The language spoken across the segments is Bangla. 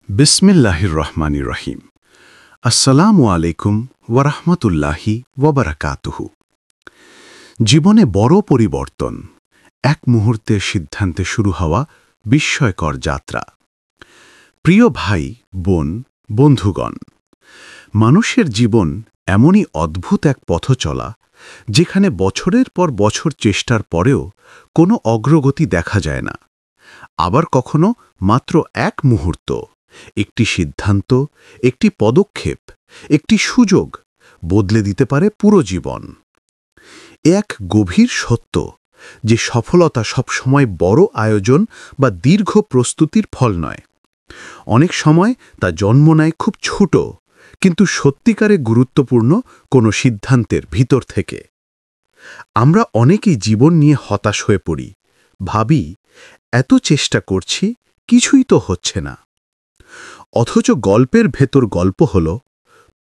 বিসমিল্লাহির রহমানির রহিম। আসসালামু আলাইকুম ওয়ারাহমাতুল্লাহি ওয়াবারাকাতুহু। জীবনে বড় পরিবর্তন, এক মুহূর্তের সিদ্ধান্তে শুরু হওয়া বিস্ময়কর যাত্রা। প্রিয় ভাই, বোন, বন্ধুগণ, মানুষের জীবন এমনই অদ্ভুত এক পথ চলা, যেখানে বছরের পর বছর চেষ্টার পরেও কোনো অগ্রগতি দেখা যায় না। আবার কখনো মাত্র এক মুহূর্ত, একটি সিদ্ধান্ত, একটি পদক্ষেপ, একটি সুযোগ বদলে দিতে পারে পুরো জীবন। এক গভীর সত্য যে সফলতা সবসময় বড় আয়োজন বা দীর্ঘ প্রস্তুতির ফল নয়। অনেক সময় তা জন্ম নেয় খুব ছোট কিন্তু সত্যিকারে গুরুত্বপূর্ণ কোনো সিদ্ধান্তের ভিতর থেকে। আমরা অনেকেই জীবন নিয়ে হতাশ হয়ে পড়ি, ভাবি এত চেষ্টা করছি, কিছুই তো হচ্ছে না। অথচ গল্পের ভেতর গল্প হল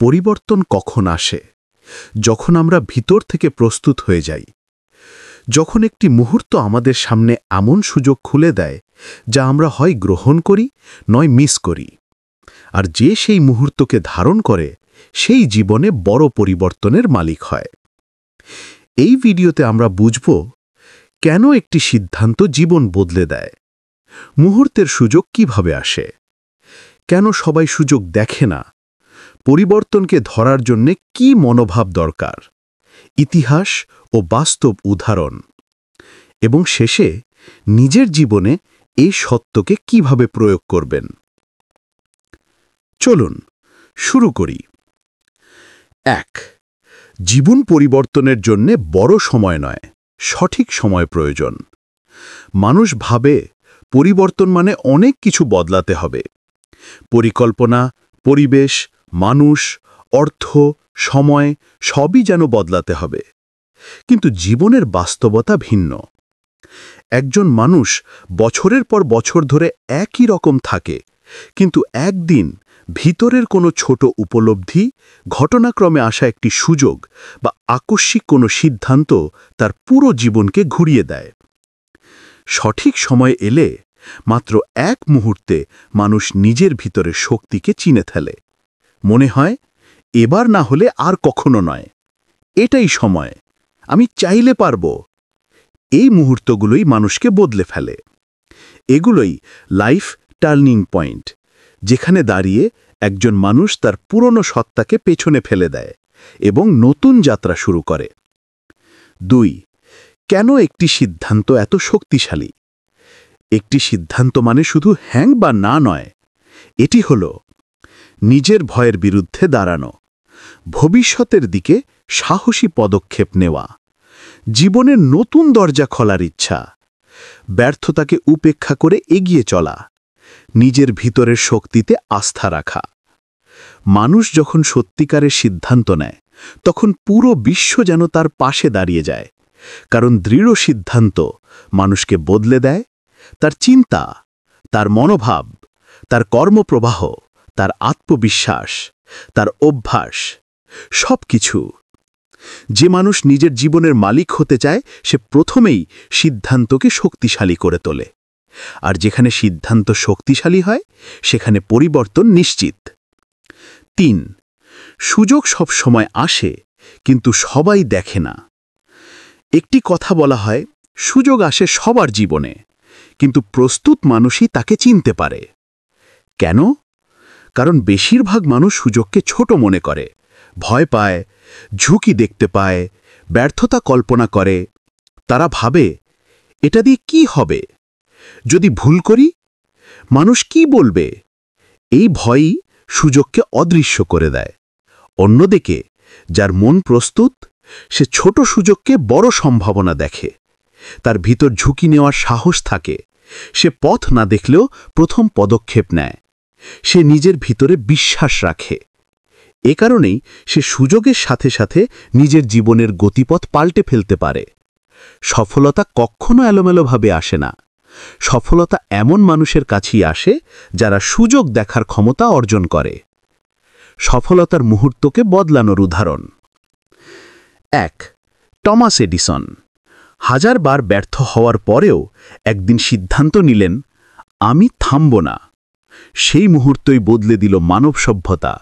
পরিবর্তন কখন আসে, যখন আমরা ভিতর থেকে প্রস্তুত হয়ে যাই, যখন একটি মুহূর্ত আমাদের সামনে এমন সুযোগ খুলে দেয় যা আমরা হয় গ্রহণ করি নয় মিস করি। আর যে সেই মুহূর্তকে ধারণ করে সেই জীবনে বড় পরিবর্তনের মালিক হয়। এই ভিডিওতে আমরা বুঝব কেন একটি সিদ্ধান্ত জীবন বদলে দেয়, মুহূর্তের সুযোগ কিভাবে আসে, কেন সবাই সুযোগ দেখে না, পরিবর্তনকে ধরার জন্যে কি মনোভাব দরকার, ইতিহাস ও বাস্তব উদাহরণ, এবং শেষে নিজের জীবনে এই সত্যকে কিভাবে প্রয়োগ করবেন। চলুন শুরু করি। ১. জীবন পরিবর্তনের জন্যে বড় সময় নয়, সঠিক সময় প্রয়োজন। মানুষ ভাবে পরিবর্তন মানে অনেক কিছু বদলাতে হবে। পরিকল্পনা, পরিবেশ, মানুষ, অর্থ, সময় সবই যেন বদলাতে হবে। কিন্তু জীবনের বাস্তবতা ভিন্ন। একজন মানুষ বছরের পর বছর ধরে একই রকম থাকে, কিন্তু একদিন ভিতরের কোনো ছোট উপলব্ধি, ঘটনাক্রমে আসা একটি সুযোগ বা আকস্মিক কোনো সিদ্ধান্ত তার পুরো জীবনকে ঘুরিয়ে দেয়। সঠিক সময় এলে মাত্র এক মুহূর্তে মানুষ নিজের ভিতরে শক্তিকে চিনে ফেলে। মনে হয় এবার না হলে আর কখনো নয়, এটাই সময়, আমি চাইলে পারব। এই মুহূর্তগুলোই মানুষকে বদলে ফেলে। এগুলোই লাইফ টার্নিং পয়েন্ট, যেখানে দাঁড়িয়ে একজন মানুষ তার পুরনো সত্তাকে পেছনে ফেলে দেয় এবং নতুন যাত্রা শুরু করে। ২. কেন একটি সিদ্ধান্ত এত শক্তিশালী? একটি সিদ্ধান্ত মানে শুধু হ্যাঁ বা না নয়, এটি হল নিজের ভয়ের বিরুদ্ধে দাঁড়ানো, ভবিষ্যতের দিকে সাহসী পদক্ষেপ নেওয়া, জীবনের নতুন দরজা খোলার ইচ্ছা, ব্যর্থতাকে উপেক্ষা করে এগিয়ে চলা, নিজের ভিতরের শক্তিতে আস্থা রাখা। মানুষ যখন সত্যিকারের সিদ্ধান্ত নেয় তখন পুরো বিশ্ব যেন তার পাশে দাঁড়িয়ে যায়, কারণ দৃঢ় সিদ্ধান্ত মানুষকে বদলে দেয়, তার চিন্তা, তার মনোভাব, তার কর্মপ্রবাহ, তার আত্মবিশ্বাস, তার অভ্যাস, সব কিছু। যে মানুষ নিজের জীবনের মালিক হতে চায় সে প্রথমেই সিদ্ধান্তকে শক্তিশালী করে তোলে। আর যেখানে সিদ্ধান্ত শক্তিশালী হয় সেখানে পরিবর্তন নিশ্চিত। ৩. সুযোগ সব সময় আসে, কিন্তু সবাই দেখে না। একটি কথা বলা হয়, সুযোগ আসে সবার জীবনে, কিন্তু প্রস্তুত মানুষই তাকে চিনতে পারে। কেন? কারণ বেশিরভাগ মানুষ সুযোগকে ছোট মনে করে, ভয় পায়, ঝুঁকি দেখতে পায়, ব্যর্থতা কল্পনা করে। তারা ভাবে, এটা দিয়ে কি হবে? যদি ভুল করি, মানুষ কি বলবে? এই ভয়ই সুযোগকে অদৃশ্য করে দেয়। অন্যদিকে যার মন প্রস্তুত, সে ছোট সুযোগকে বড় সম্ভাবনা দেখে। তার ভিতর ঝুঁকি নেওয়ার সাহস থাকে। সে পথ না দেখলেও প্রথম পদক্ষেপ নেয়। সে নিজের ভিতরে বিশ্বাস রাখে। এ কারণেই সে সুযোগের সাথে সাথে নিজের জীবনের গতিপথ পাল্টে ফেলতে পারে। সফলতা কখনো এলোমেলোভাবে আসে না। সফলতা এমন মানুষের কাছেই আসে যারা সুযোগ দেখার ক্ষমতা অর্জন করে। সফলতার মুহূর্তকে বদলানোর উদাহরণ। ১. Thomas Edison. হাজারবার ব্যর্থ হওয়ার পরেও একদিন সিদ্ধান্ত নিলেন, আমি থামব না। সেই মুহূর্তই বদলে দিল মানব সভ্যতা,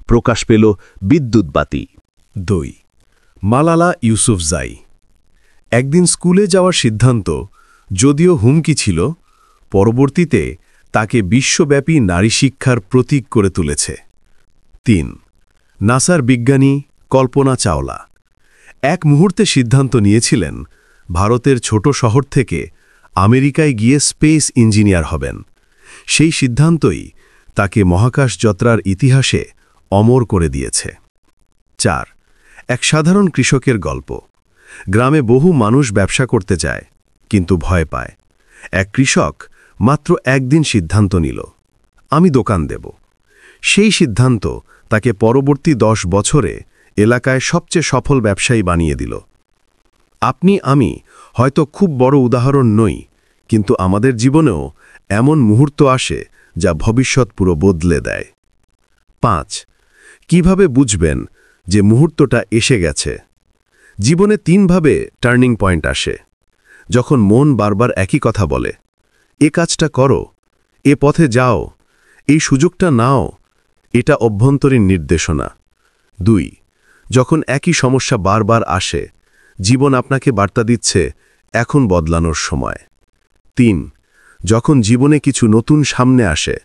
প্রকাশ পেল বিদ্যুৎবাতি। 2 মালালা ইউসুফজাই। একদিন স্কুলে যাওয়ার সিদ্ধান্ত যদিও হুমকি ছিল, পরবর্তীতে তাকে বিশ্বব্যাপী নারী শিক্ষার প্রতীক করে তুলেছে। 3 নাসার বিজ্ঞানী কল্পনা চাওলা। এক মুহূর্তে সিদ্ধান্ত নিয়েছিলেন ভারতের ছোট শহর থেকে আমেরিকায় গিয়ে স্পেস ইঞ্জিনিয়ার হবেন। সেই সিদ্ধান্তই তাকে মহাকাশ যাত্রার ইতিহাসে অমর করে দিয়েছে। 4 এক সাধারণ কৃষকের গল্প। গ্রামে বহু মানুষ ব্যবসা করতে চায়, কিন্তু ভয় পায়। এক কৃষক মাত্র একদিন সিদ্ধান্ত নিল, আমি দোকান দেব। সেই সিদ্ধান্ত তাকে পরবর্তী 10 বছরে এলাকায় সবচেয়ে সফল ব্যবসায়ী বানিয়ে দিল। আপনি আমি হয়তো খুব বড় উদাহরণ নই, কিন্তু আমাদের জীবনেও এমন মুহূর্ত আসে যা ভবিষ্যৎ পুরো বদলে দেয়। 5 কিভাবে বুঝবেন যে মুহূর্তটা এসে গেছে? জীবনে 3 ভাবে টার্নিং পয়েন্ট আসে। যখন মন বারবার একই কথা বলে, এ কাজটা করো, এ পথে যাও, এই সুযোগটা নাও, এটা অভ্যন্তরীণ নির্দেশনা। 2 যখন একই সমস্যা বারবার আসে, জীবন আপনাকে বার্তা দিচ্ছে এখন বদলানোর সময়। 3 যখন জীবনে কিছু নতুন সামনে আসে,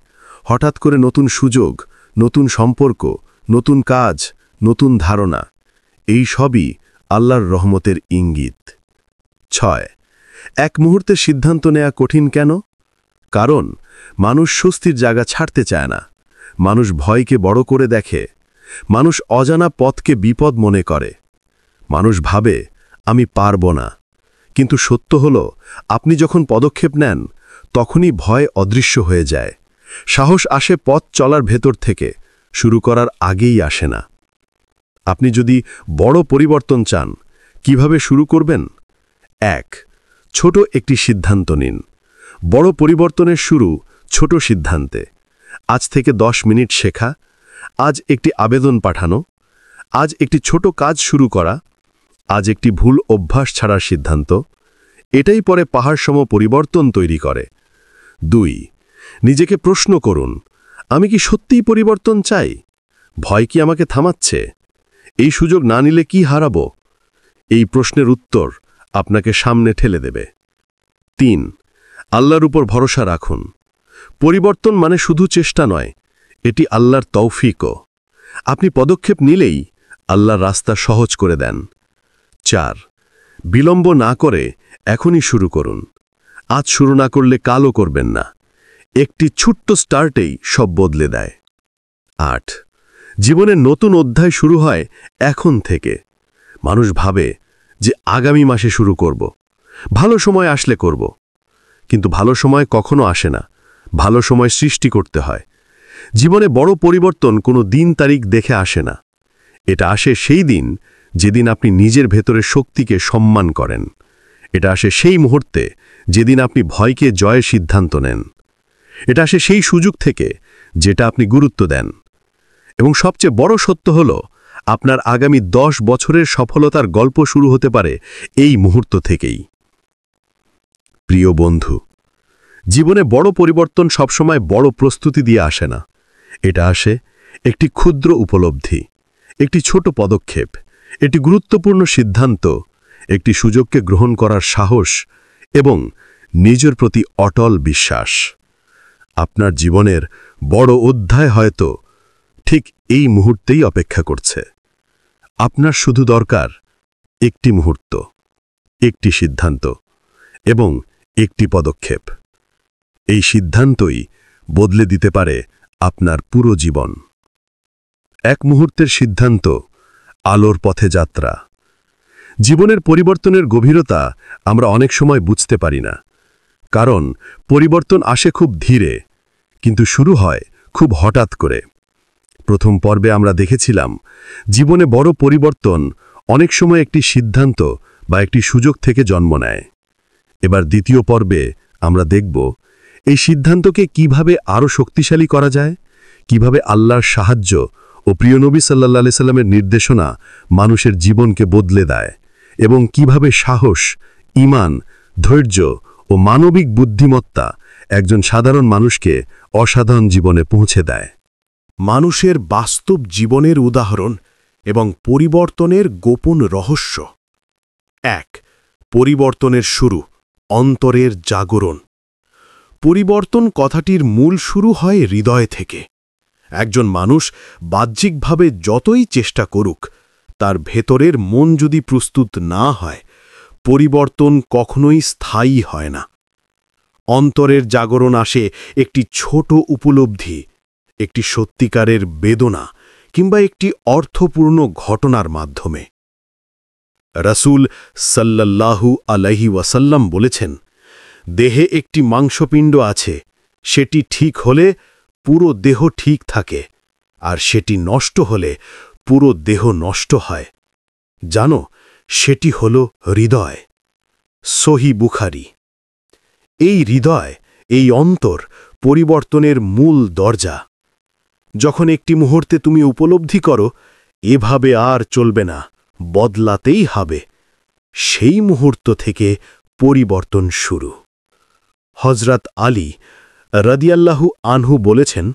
হঠাৎ করে নতুন সুযোগ, নতুন সম্পর্ক, নতুন কাজ, নতুন ধারণা, এই সবই আল্লাহর রহমতের ইঙ্গিত। 6 এক মুহূর্তে সিদ্ধান্ত নেওয়া কঠিন কেন? কারণ মানুষ স্বস্তির জায়গা ছাড়তে চায় না। মানুষ ভয়কে বড় করে দেখে। মানুষ অজানা পথকে বিপদ মনে করে। মানুষ ভাবে আমি পারব না। কিন্তু সত্য হল, আপনি যখন পদক্ষেপ নেন তখনই ভয় অদৃশ্য হয়ে যায়। সাহস আসে পথ চলার ভেতর থেকে, শুরু করার আগেই আসে না। আপনি যদি বড় পরিবর্তন চান, কিভাবে শুরু করবেন? 1 ছোট একটি সিদ্ধান্ত নিন। বড় পরিবর্তনের শুরু ছোট সিদ্ধান্তে। আজ থেকে 10 মিনিট শেখা, আজ একটি আবেদন পাঠানো, আজ একটি ছোট কাজ শুরু করা, আজ একটি ভুল অভ্যাস ছাড়ার সিদ্ধান্ত। এটাই পরে পাহাড়সম পরিবর্তন তৈরি করে। 2 নিজেকে প্রশ্ন করুন, আমি কি সত্যিই পরিবর্তন চাই? ভয় কি আমাকে থামাচ্ছে? এই সুযোগ না নিলে কি হারাবো? এই প্রশ্নের উত্তর আপনাকে সামনে ঠেলে দেবে। 3 আল্লাহর উপর ভরসা রাখুন। পরিবর্তন মানে শুধু চেষ্টা নয়, এটি আল্লাহর তৌফিকও। আপনি পদক্ষেপ নিলেই আল্লাহর রাস্তা সহজ করে দেন। 4 বিলম্ব না করে এখনই শুরু করুন। আজ শুরু না করলে কালও করবেন না। একটি ছোট্ট স্টার্টেই সব বদলে দেয়। 8 জীবনের নতুন অধ্যায় শুরু হয় এখন থেকে। মানুষ ভাবে যে আগামী মাসে শুরু করব, ভালো সময় আসলে করব। কিন্তু ভালো সময় কখনো আসে না, ভালো সময় সৃষ্টি করতে হয়। জীবনে বড় পরিবর্তন কোনো দিন তারিখ দেখে আসে না। এটা আসে সেই দিন যেদিন আপনি নিজের ভেতরের শক্তিকে সম্মান করেন। এটা আসে সেই মুহূর্তে যেদিন আপনি ভয়কে জয়ের সিদ্ধান্ত নেন। এটা আসে সেই সুযোগ থেকে যেটা আপনি গুরুত্ব দেন। এবং সবচেয়ে বড় সত্য হল, আপনার আগামী 10 বছরের সফলতার গল্প শুরু হতে পারে এই মুহূর্ত থেকেই। প্রিয় বন্ধু, জীবনে বড় পরিবর্তন সবসময় বড় প্রস্তুতি দিয়ে আসে না। এটা আসে একটি ক্ষুদ্র উপলব্ধি, একটি ছোট পদক্ষেপ, একটি গুরুত্বপূর্ণ সিদ্ধান্ত, একটি সুযোগকে গ্রহণ করার সাহস এবং নিজের প্রতি অটল বিশ্বাস। আপনার জীবনের বড় অধ্যায় হয়তো ঠিক এই মুহূর্তেই অপেক্ষা করছে। আপনার শুধু দরকার একটি মুহূর্ত, একটি সিদ্ধান্ত এবং একটি পদক্ষেপ। এই সিদ্ধান্তই বদলে দিতে পারে আপনার পুরো জীবন। এক মুহূর্তের সিদ্ধান্ত, আলোর পথে যাত্রা। জীবনের পরিবর্তনের গভীরতা আমরা অনেক সময় বুঝতে পারি না, কারণ পরিবর্তন আসে খুব ধীরে, কিন্তু শুরু হয় খুব হঠাৎ করে। প্রথম পর্বে আমরা দেখেছিলাম জীবনে বড় পরিবর্তন অনেক সময় একটি সিদ্ধান্ত বা একটি সুযোগ থেকে জন্ম নেয়। এবার দ্বিতীয় পর্বে আমরা দেখব এই সিদ্ধান্তকে কিভাবে আরও শক্তিশালী করা যায়, কিভাবে আল্লাহর সাহায্য ও প্রিয় নবী সাল্লাল্লাহু আলাইহি সাল্লামের নির্দেশনা মানুষের জীবনকে বদলে দেয়, এবং কিভাবে সাহস, ঈমান, ধৈর্য ও মানবিক বুদ্ধিমত্তা একজন সাধারণ মানুষকে অসাধারণ জীবনে পৌঁছে দেয়। মানুষের বাস্তব জীবনের উদাহরণ এবং পরিবর্তনের গোপন রহস্য। ১. পরিবর্তনের শুরু, অন্তরের জাগরণ। পরিবর্তন কথাটির মূল শুরু হয় হৃদয় থেকে। একজন মানুষ বাহ্যিকভাবে যতই চেষ্টা করুক, তার ভেতরের মন যদি প্রস্তুত না হয়, পরিবর্তন কখনোই স্থায়ী হয় না। অন্তরের জাগরণ আসে একটি ছোট উপলব্ধি, একটি সত্যিকারের বেদনা কিংবা একটি অর্থপূর্ণ ঘটনার মাধ্যমে। রাসূল সাল্লাল্লাহু আলাইহি ওয়াসাল্লাম বলেছেন, দেহে একটি মাংসপিণ্ড আছে, সেটি ঠিক হলে পুরো দেহ ঠিক থাকে, আর সেটি নষ্ট হলে পুরো দেহ নষ্ট হয়। জানো, সেটি হল হৃদয়। সহি বুখারী। এই হৃদয়, এই অন্তর পরিবর্তনের মূল দরজা। যখন একটি মুহূর্তে তুমি উপলব্ধি করো, এভাবে আর চলবে না, বদলাতেই হবে, সেই মুহূর্ত থেকে পরিবর্তন শুরু। হযরত আলী রাদিয়াল্লাহু আনহু বলেছেন,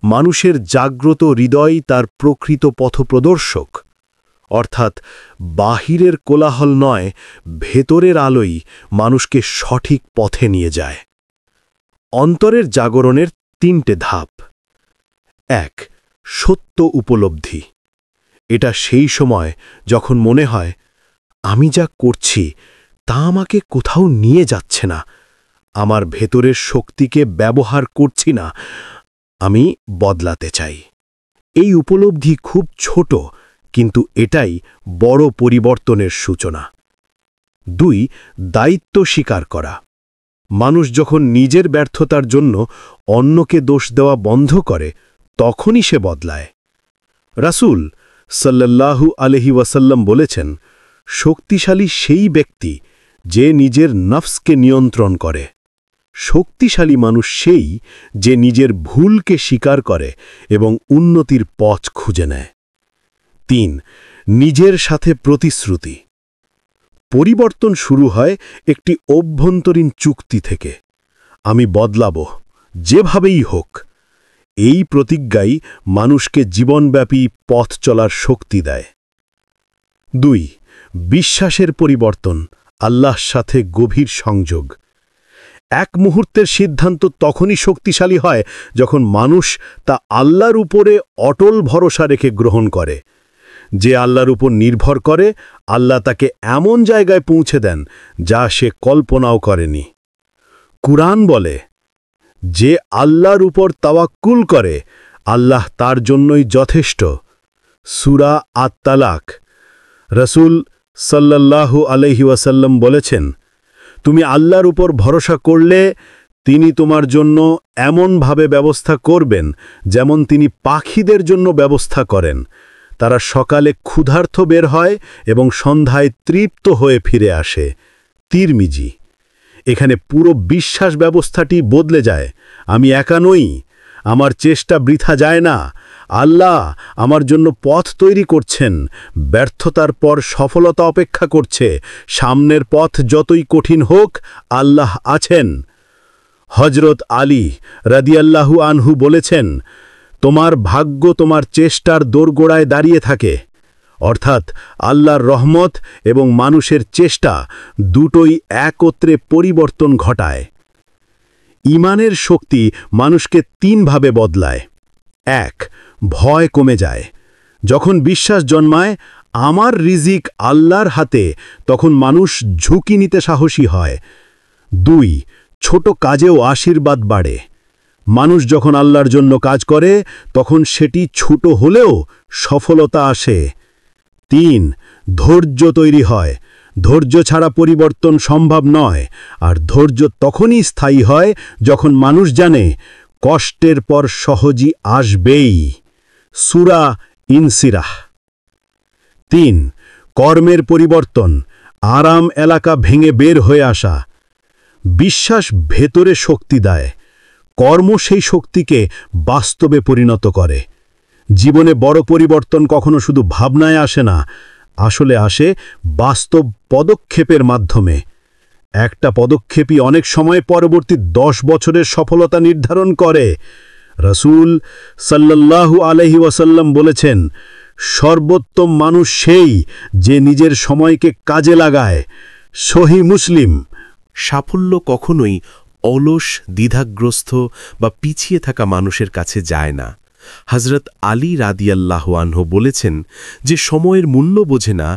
মানুষের জাগ্রত হৃদয় তার প্রকৃত পথপ্রদর্শক, অর্থাৎ বাহিরের কোলাহল নয়, ভেতরের আলোই মানুষকে সঠিক পথে নিয়ে যায়। অন্তরের জাগরণের ৩টে ধাপ। ১. সত্য উপলব্ধি। এটা সেই সময় যখন মনে হয়, আমি যা করছি তা আমাকে কোথাও নিয়ে যাচ্ছে না, আমার ভেতরের শক্তিকে ব্যবহার করছি না, আমি বদলাতে চাই। এই উপলব্ধি খুব ছোট, কিন্তু এটাই বড় পরিবর্তনের সূচনা। ২. দায়িত্ব স্বীকার করা। মানুষ যখন নিজের ব্যর্থতার জন্য অন্যকে দোষ দেওয়া বন্ধ করে, তখনই সে বদলায়। রাসূল সাল্লাল্লাহু আলাইহি ওয়াসাল্লাম বলেছেন, শক্তিশালী সেই ব্যক্তি যে নিজের নফসকে নিয়ন্ত্রণ করে। শক্তিশালী মানুষ সেই যে নিজের ভুলকে স্বীকার করে এবং উন্নতির পথ খুঁজে নেয়। ৩. নিজের সাথে প্রতিশ্রুতি। পরিবর্তন শুরু হয় একটি অভ্যন্তরীণ চুক্তি থেকে। আমি বদলাব, যেভাবেই হোক। এই প্রতিজ্ঞাই মানুষকে জীবনব্যাপী পথ চলার শক্তি দেয়। ২. বিশ্বাসের পরিবর্তন, আল্লাহর সাথে গভীর সংযোগ। এক মুহূর্তের সিদ্ধান্ত তখনই শক্তিশালী হয় যখন মানুষ তা আল্লাহর উপরে অটল ভরসা রেখে গ্রহণ করে। যে আল্লাহর উপর নির্ভর করে, আল্লাহ তাকে এমন জায়গায় পৌঁছে দেন যা সে কল্পনাও করেনি। কুরআন বলে, যে আল্লাহর উপর তাওয়াক্কুল করে, আল্লাহ তার জন্যই যথেষ্ট। সূরা আত-তালাক। রাসূল সাল্লাল্লাহু আলাইহি ওয়াসাল্লাম বলেছেন, তুমি আল্লাহর উপর ভরসা করলে তিনি তোমার জন্য এমনভাবে ব্যবস্থা করবেন যেমন তিনি পাখিদের জন্য ব্যবস্থা করেন। তারা সকালে ক্ষুধার্ত বের হয় এবং সন্ধ্যায় তৃপ্ত হয়ে ফিরে আসে। তিরমিজি। এখানে পুরো বিশ্বাস ব্যবস্থাটি বদলে যায়। আমি একা নই, আমার চেষ্টা বৃথা যায় না, আল্লাহ আমার জন্য পথ তৈরি করছেন, ব্যর্থতার পর সফলতা অপেক্ষা করছে, সামনের পথ যতই কঠিন হোক, আল্লাহ আছেন। হযরত আলী রাদিয়াল্লাহু আনহু বলেছেন, তোমার ভাগ্য তোমার চেষ্টার দোরগোড়ায় দাঁড়িয়ে থাকে, অর্থাৎ আল্লাহর রহমত এবং মানুষের চেষ্টা দুটোই একত্রে পরিবর্তন ঘটায়। ঈমানের শক্তি মানুষকে ৩ ভাবে বদলায়। ১. ভয় কমে যায়। যখন বিশ্বাস জন্মায় আমার রিজিক আল্লাহর হাতে, তখন মানুষ ঝুঁকি নিতে সাহসী হয়। ২. ছোট কাজেও আশীর্বাদ বাড়ে। মানুষ যখন আল্লাহর জন্য কাজ করে, তখন সেটি ছোট হলেও সফলতা আসে। ৩. ধৈর্য তৈরি হয়। ধৈর্য ছাড়া পরিবর্তন সম্ভব নয়, আর ধৈর্য তখনই স্থায়ী হয় যখন মানুষ জানে কষ্টের পর সহজই আসবেই। সূরা ইনসিরাহ। ৩. কর্মের পরিবর্তন, আরাম এলাকা ভেঙে বের হয়ে আসা। বিশ্বাস ভেতরে শক্তি দেয়, কর্ম সেই শক্তিকে বাস্তবে পরিণত করে। জীবনে বড় পরিবর্তন কখনো শুধু ভাবনায় আসে না, আসলে আসে বাস্তব পদক্ষেপের মাধ্যমে। একটা পদক্ষেপই অনেক সময় পরবর্তী 10 বছরের সফলতা নির্ধারণ করে। রাসূল সাল্লাল্লাহু আলাইহি ওয়াসাল্লাম বলেছেন, সর্বোত্তম মানুষ সেই যে নিজের সময়কে কাজে লাগায়। সহিহ মুসলিম। সাফল্য কখনোই অলস, দ্বিধাগ্রস্ত বা পিছিয়ে থাকা মানুষের কাছে যায় না। হযরত আলী রাদিয়াল্লাহু আনহু বলেছেন যে সময়ের মূল্য বোঝে না,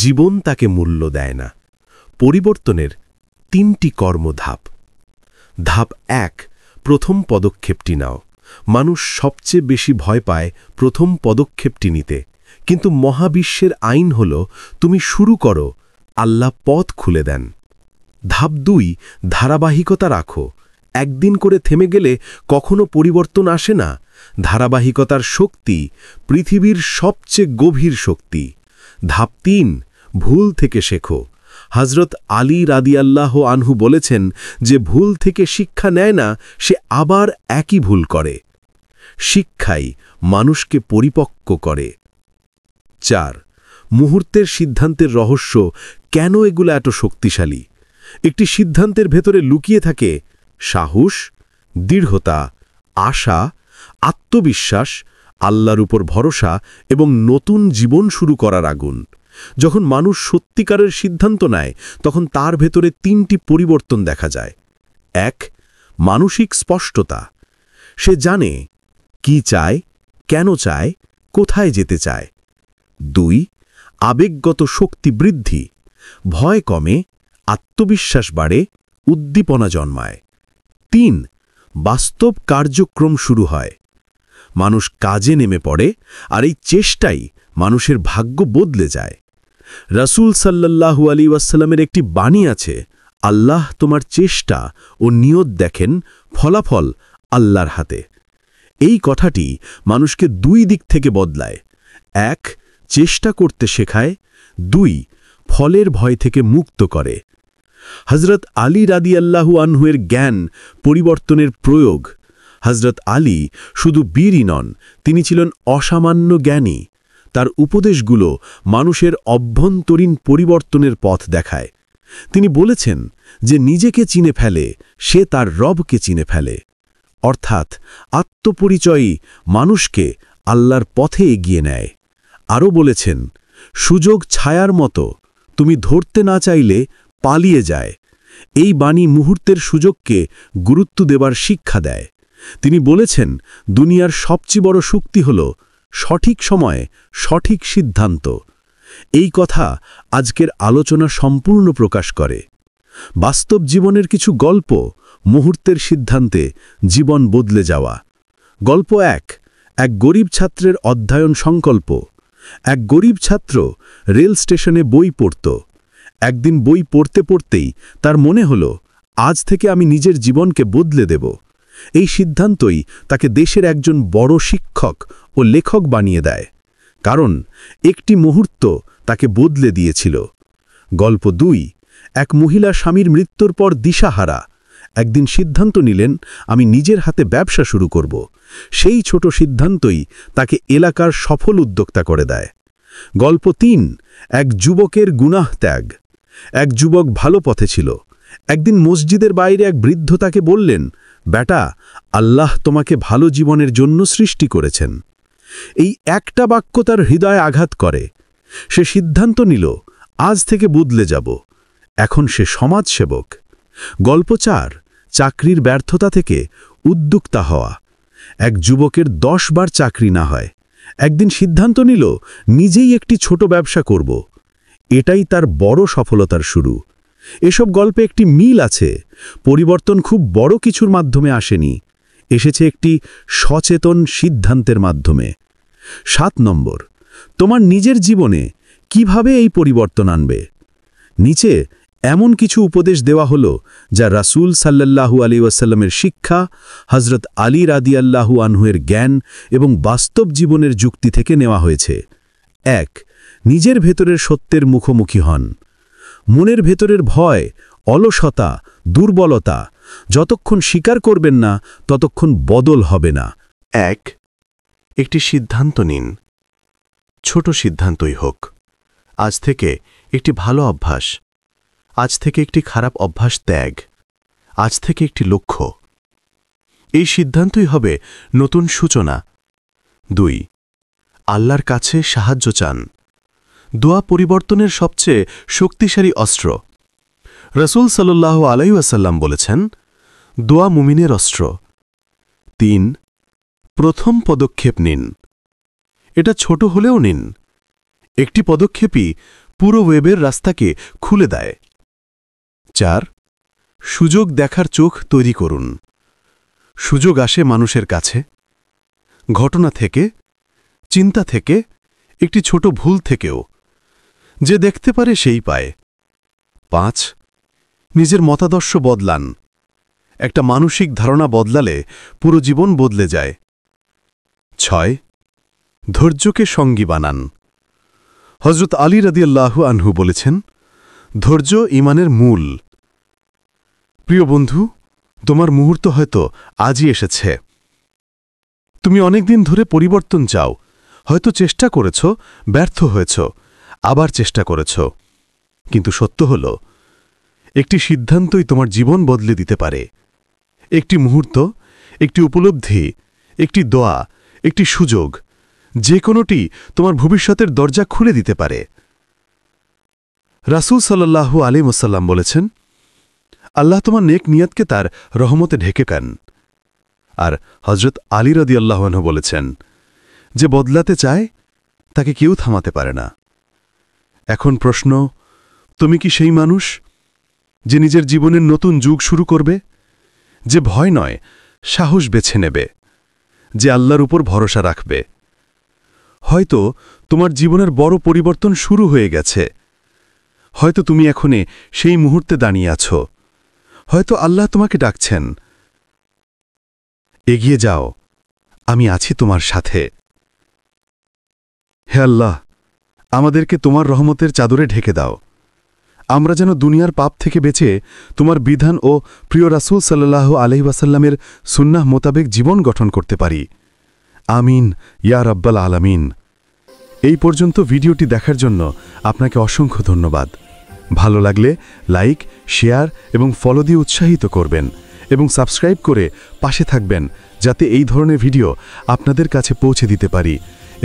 জীবন তাকে মূল্য দেয় না। পরিবর্তনের 3টি কর্মধাপ। ধাপ 1, প্রথম পদক্ষেপটি নাও। মানুষ সবচেয়ে বেশি ভয় পায় প্রথম পদক্ষেপটি নিতে, কিন্তু মহাবিশ্বের আইন হল তুমি শুরু করো, আল্লাহ পথ খুলে দেন। ধাপ 2, ধারাবাহিকতা রাখো। একদিন করে থেমে গেলে কখনো পরিবর্তন আসে না। ধারাবাহিকতার শক্তি পৃথিবীর সবচেয়ে গভীর শক্তি। ধাপ 3, ভুল থেকে শেখো। হযরত আলী রাদিয়াল্লাহু আনহু বলেছেন যে ভুল থেকে শিক্ষা নেয় না, সে আবার একই ভুল করে। শিক্ষাই মানুষকে পরিপক্ক করে। 4, মুহূর্তের সিদ্ধান্তের রহস্য। কেন এগুলো এত শক্তিশালী? একটি সিদ্ধান্তের ভেতরে লুকিয়ে থাকে সাহস, দৃঢ়তা, আশা, আত্মবিশ্বাস, আল্লাহর উপর ভরসা এবং নতুন জীবন শুরু করার আগুন। যখন মানুষ সত্যিকারের সিদ্ধান্ত নেয়, তখন তার ভেতরে 3টি পরিবর্তন দেখা যায়। 1, মানসিক স্পষ্টতা। সে জানে কি চায়, কেন চায়, কোথায় যেতে চায়। 2, আবেগগত শক্তি বৃদ্ধি। ভয় কমে, আত্মবিশ্বাস বাড়ে, উদ্দীপনা জন্মায়। 3, বাস্তব কার্যক্রম শুরু হয়। মানুষ কাজে নেমে পড়ে, আর এই চেষ্টাই মানুষের ভাগ্য বদলে যায়। রাসূল সাল্লাল্লাহু আলাইহি ওয়াসাল্লামের একটি বাণী আছে, আল্লাহ তোমার চেষ্টা ও নিয়ত দেখেন, ফলাফল আল্লাহর হাতে। এই কথাটি মানুষকে 2 দিক থেকে বদলায়। 1, চেষ্টা করতে শেখায়। 2, ফলের ভয় থেকে মুক্ত করে। হযরত আলী রাদিয়াল্লাহু আনহুর জ্ঞান পরিবর্তনের প্রয়োগ। হযরত আলী শুধু বীরই নন, তিনি ছিলেন অসামান্য জ্ঞানী। তার উপদেশগুলো মানুষের অভ্যন্তরীণ পরিবর্তনের পথ দেখায়। তিনি বলেছেন যে নিজেকে চিনে ফেলে, সে তার রবকে চিনে ফেলে। অর্থাৎ আত্মপরিচয়ই মানুষকে আল্লাহর পথে এগিয়ে নেয়। আরও বলেছেন, সুযোগ ছায়ার মতো, তুমি ধরতে না চাইলে পালিয়ে যায়। এই বাণী মুহূর্তের সুযোগকে গুরুত্ব দেবার শিক্ষা দেয়। তিনি বলেছেন, দুনিয়ার সবচেয়ে বড় শক্তি হল সঠিক সময়ে সঠিক সিদ্ধান্ত। এই কথা আজকের আলোচনা সম্পূর্ণ প্রকাশ করে। বাস্তব জীবনের কিছু গল্প, মুহূর্তের সিদ্ধান্তে জীবন বদলে যাওয়া। গল্প 1, এক গরিব ছাত্রের অধ্যয়ন সংকল্প। এক গরিব ছাত্র রেল স্টেশনে বই পড়ত। একদিন বই পড়তে পড়তেই তার মনে হল, আজ থেকে আমি নিজের জীবনকে বদলে দেব। এই সিদ্ধান্তই তাকে দেশের একজন বড় শিক্ষক ও লেখক বানিয়ে দেয়, কারণ একটি মুহূর্ত তাকে বদলে দিয়েছিল। গল্প 2, এক মহিলা স্বামীর মৃত্যুর পর দিশাহারা। একদিন সিদ্ধান্ত নিলেন, আমি নিজের হাতে ব্যবসা শুরু করব। সেই ছোট সিদ্ধান্তই তাকে এলাকার সফল উদ্যোক্তা করে দেয়। গল্প 3, এক যুবকের গুনাহ ত্যাগ। এক যুবক ভালো পথে ছিল। একদিন মসজিদের বাইরে এক বৃদ্ধ তাকে বললেন, বেটা, আল্লাহ তোমাকে ভালো জীবনের জন্য সৃষ্টি করেছেন। এই একটা বাক্য তার হৃদয়ে আঘাত করে। সে সিদ্ধান্ত নিল, আজ থেকে বদলে যাব। এখন সে সমাজসেবক। গল্প 4, চাকরির ব্যর্থতা থেকে উদ্যোক্তা হওয়া। এক যুবকের 10 বার চাকরি না হয়। একদিন সিদ্ধান্ত নিল, নিজেই একটি ছোট ব্যবসা করব। এটাই তার বড় সফলতার শুরু। এসব গল্পে একটি মিল আছে। পরিবর্তন খুব বড় কিছুর মাধ্যমে আসেনি, এসেছে একটি সচেতন সিদ্ধান্তের মাধ্যমে। 7 নম্বর, তোমার নিজের জীবনে কিভাবে এই পরিবর্তন আনবে। নিচে এমন কিছু উপদেশ দেওয়া হলো যা রাসূল সাল্লাল্লাহু আলাইহি ওয়াসাল্লামের শিক্ষা, হযরত আলী রাদিয়াল্লাহু আনহুর জ্ঞান এবং বাস্তব জীবনের যুক্তি থেকে নেওয়া হয়েছে। 1, নিজের ভেতরের সত্যের মুখোমুখি হন। মনের ভেতরের ভয়, অলসতা, দুর্বলতা যতক্ষণ স্বীকার করবেন না, ততক্ষণ বদল হবে না। 1, একটি সিদ্ধান্ত নিন। ছোট সিদ্ধান্তই হোক। আজ থেকে একটি ভালো অভ্যাস, আজ থেকে একটি খারাপ অভ্যাস ত্যাগ, আজ থেকে একটি লক্ষ্য। এই সিদ্ধান্তই হবে নতুন সূচনা। 2. আল্লাহর কাছে সাহায্য চান। দোয়া পরিবর্তনের সবচেয়ে শক্তিশালী অস্ত্র। রাসূল সাল্লাল্লাহু আলাইহি ওয়াসাল্লাম বলেছেন, দোয়া মুমিনের অস্ত্র। 3. প্রথম পদক্ষেপ নিন। এটা ছোট হলেও নিন। একটি পদক্ষেপই পুরো ওয়েবের রাস্তাকে খুলে দেয়। 4. সুযোগ দেখার চোখ তৈরি করুন। সুযোগ আসে মানুষের কাছে, ঘটনা থেকে, চিন্তা থেকে, একটি ছোট ভুল থেকেও। যে দেখতে পারে সেই পায়। 5. নিজের মতাদর্শ বদলান। একটা মানসিক ধারণা বদলালে পুরো জীবন বদলে যায়। 6. ধৈর্যকে সঙ্গী বানান। হযরত আলী রাদিয়াল্লাহু আনহু বলেছেন, ধৈর্য ঈমানের মূল। প্রিয় বন্ধু, তোমার মুহূর্ত হয়তো আজই এসেছে। তুমি অনেকদিন ধরে পরিবর্তন চাও, হয়তো চেষ্টা করেছ, ব্যর্থ হয়েছ, আবার চেষ্টা করেছ। কিন্তু সত্য হল, একটি সিদ্ধান্তই তোমার জীবন বদলে দিতে পারে। একটি মুহূর্ত, একটি উপলব্ধি, একটি দোয়া, একটি সুযোগ, যে কোনোটি তোমার ভবিষ্যতের দরজা খুলে দিতে পারে। রাসূল সাল্লাল্লাহু আলাইহি ওয়াসাল্লাম বলেছেন, আল্লাহ তোমার নেক নিয়তকে তার রহমতে ঢেকে কান। আর হযরত আলী রাদিয়াল্লাহু আনহু বলেছেন, যে বদলাতে চায় তাকে কেউ থামাতে পারে না। এখন প্রশ্ন, তুমি কি সেই মানুষ যে নিজের জীবনের নতুন যুগ শুরু করবে? যে ভয় নয়, সাহস বেছে নেবে, যে আল্লাহর উপর ভরসা রাখবে? হয়তো তোমার জীবনের বড় পরিবর্তন শুরু হয়ে গেছে। হয়তো তুমি এখনে সেই মুহূর্তে দাঁড়িয়ে আছো। হয়তো আল্লাহ তোমাকে ডাকছেন, এগিয়ে যাও, আমি আছি তোমার সাথে। হে আল্লাহ, আমাদেরকে তোমার রহমতের চাদরে ঢেকে দাও। আমরা যেন দুনিয়ার পাপ থেকে বেঁচে তোমার বিধান ও প্রিয় রাসূল সাল্লাল্লাহু আলাইহি ওয়াসাল্লামের সুন্নাহ মোতাবেক জীবন গঠন করতে পারি। আমিন ইয়া রাব্বাল আলামিন। এই পর্যন্ত ভিডিওটি দেখার জন্য আপনাকে অসংখ্য ধন্যবাদ। ভালো লাগলে লাইক, শেয়ার এবং ফলো দিয়ে উৎসাহিত করবেন এবং সাবস্ক্রাইব করে পাশে থাকবেন, যাতে এই ধরনের ভিডিও আপনাদের কাছে পৌঁছে দিতে পারি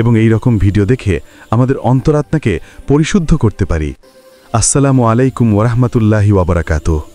এবং এই রকম ভিডিও দেখে আমাদের অন্তরাত্মাকে পরিশুদ্ধ করতে পারি। আসসালামু আলাইকুম ওয়া রাহমাতুল্লাহি ওয়া বারাকাতুহু।